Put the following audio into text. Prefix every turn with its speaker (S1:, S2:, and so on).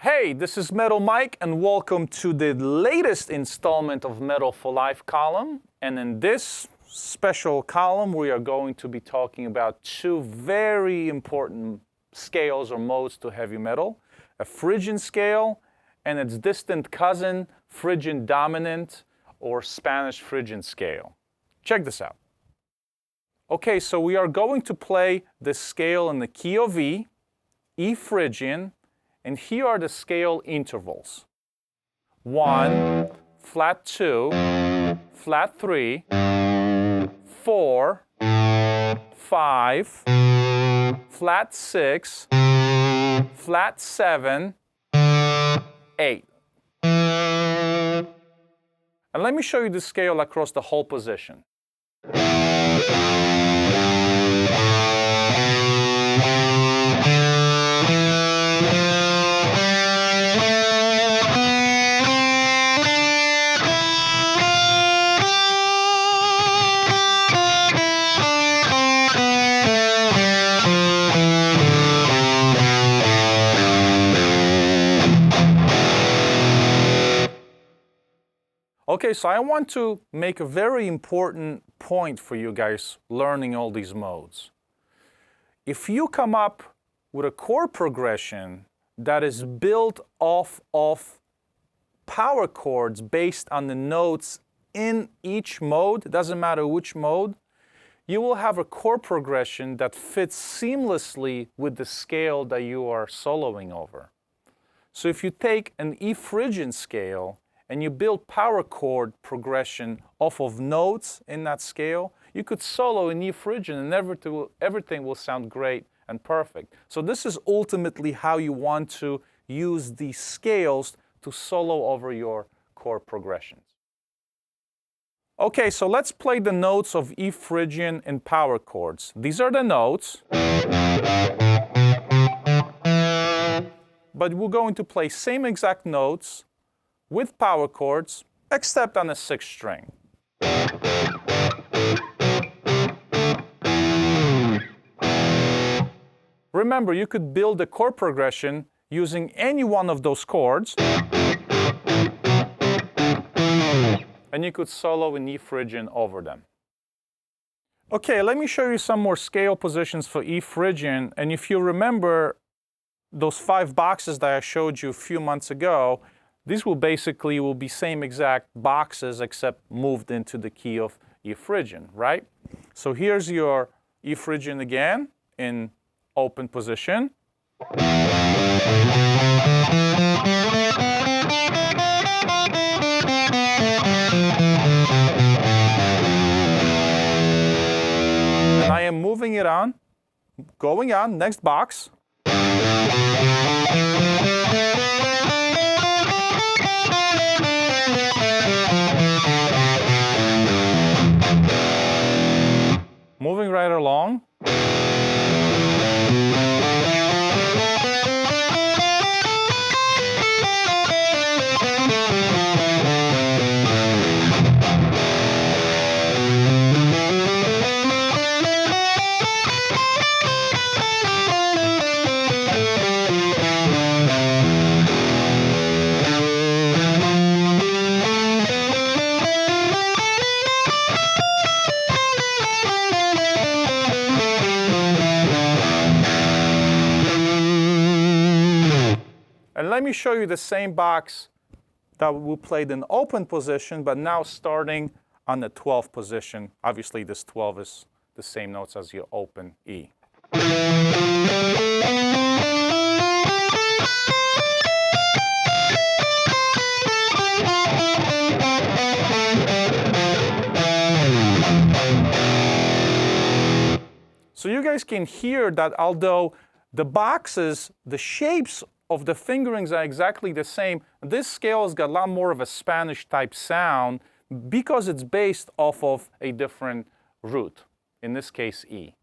S1: Hey, this is Metal Mike, and welcome to the latest installment of Metal for Life column. And in this special column, we are going to be talking about two very important scales or modes to heavy metal: a Phrygian scale and its distant cousin, Phrygian dominant or Spanish Phrygian scale. Check this out. Okay, so we are going to play this scale in the key of E, E Phrygian, and here are the scale intervals. 1, flat 2, flat 3, 4, 5, flat 6, flat 7, 8. And let me show you the scale across the whole position. Okay, so I want to make a very important point for you guys learning all these modes. If you come up with a chord progression that is built off of power chords based on the notes in each mode, it doesn't matter which mode, you will have a chord progression that fits seamlessly with the scale that you are soloing over. So if you take an E Phrygian scale and you build power chord progression off of notes in that scale, you could solo in E Phrygian and everything will sound great and perfect. So this is ultimately how you want to use these scales to solo over your chord progressions. Okay, so let's play the notes of E Phrygian in power chords. These are the notes, but we're going to play same exact notes with power chords, except on a 6th string. Remember, you could build a chord progression using any one of those chords, and you could solo in E Phrygian over them. Okay, let me show you some more scale positions for E Phrygian, and if you remember those 5 boxes that I showed you a few months ago, these will be same exact boxes except moved into the key of E Phrygian, right? So here's your E Phrygian again in open position. And I am moving it on, going on, next box. Moving right along. And let me show you the same box that we played in open position, but now starting on the 12th position. Obviously, this 12 is the same notes as your open E. So you guys can hear that although the boxes, the shapes of the fingerings are exactly the same, this scale has got a lot more of a Spanish type sound because it's based off of a different root, in this case E.